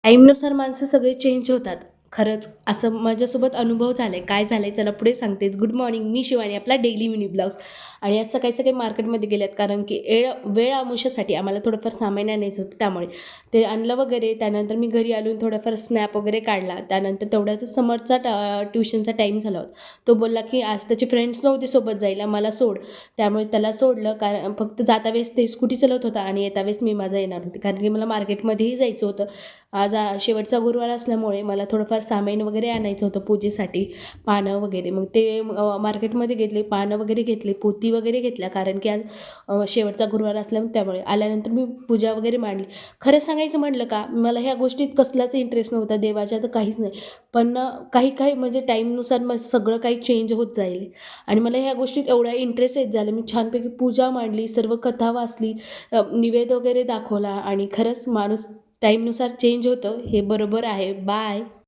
टाईमनुसार माणसं सगळे चेंज होतात. खरंच असं माझ्यासोबत अनुभव झालाय. काय झालंय चला पुढे सांगतेच. गुड मॉर्निंग, मी शिवानी, आपला डेली मिनी ब्लॉग्स. आणि आज सकाळी-सकाळी मार्केटमध्ये गेलेत कारण की वेळ अमावस्येसाठी आम्हाला थोडंफार सामान आणायचं होतं त्यामुळे. ते आणलं वगैरे त्यानंतर मी घरी आलो आणि थोडाफार स्नॅप वगैरे काढला. त्यानंतर तेवढ्यातच समरचा ट्युशनचा टाईम झाला होता. तो बोलला की आज त्याचे फ्रेंड्स नव्हते सोबत जायला, मला सोड. त्यामुळे त्याला सोडलं कारण फक्त जाता वेळेस ते स्कूटी चालवत होता आणि येता वेळेस मी माझा येणार होते. कारण की मला मार्केटमध्येही जायचं होतं. आज शेवटचा गुरुवार असल्यामुळे मला थोडंफार सामान वगैरे आणायचं होतं पूजेसाठी, पानं वगैरे. मग ते मार्केटमध्ये घेतले, पानं वगैरे घेतले, पोती वगैरे घेतल्या कारण की आज शेवटचा गुरुवार असल्यामुळे त्यामुळे. आल्यानंतर मी पूजा वगैरे मांडली. खरं सांगायचं म्हटलं का, मला ह्या गोष्टीत कसलाच इंटरेस्ट नव्हता, देवाच्या तर काहीच नाही. पण काही-काही म्हणजे टाईमनुसार मग सगळं काही चेंज होत जाईल आणि मला ह्या गोष्टीत एवढा इंटरेस्ट येत झाला. मी छानपैकी पूजा मांडली, सर्व कथा वाचली, निवेद वगैरे दाखवला आणि खरंच माणूस टाईमनुसार चेंज होतं हे बरोबर आहे. बाय.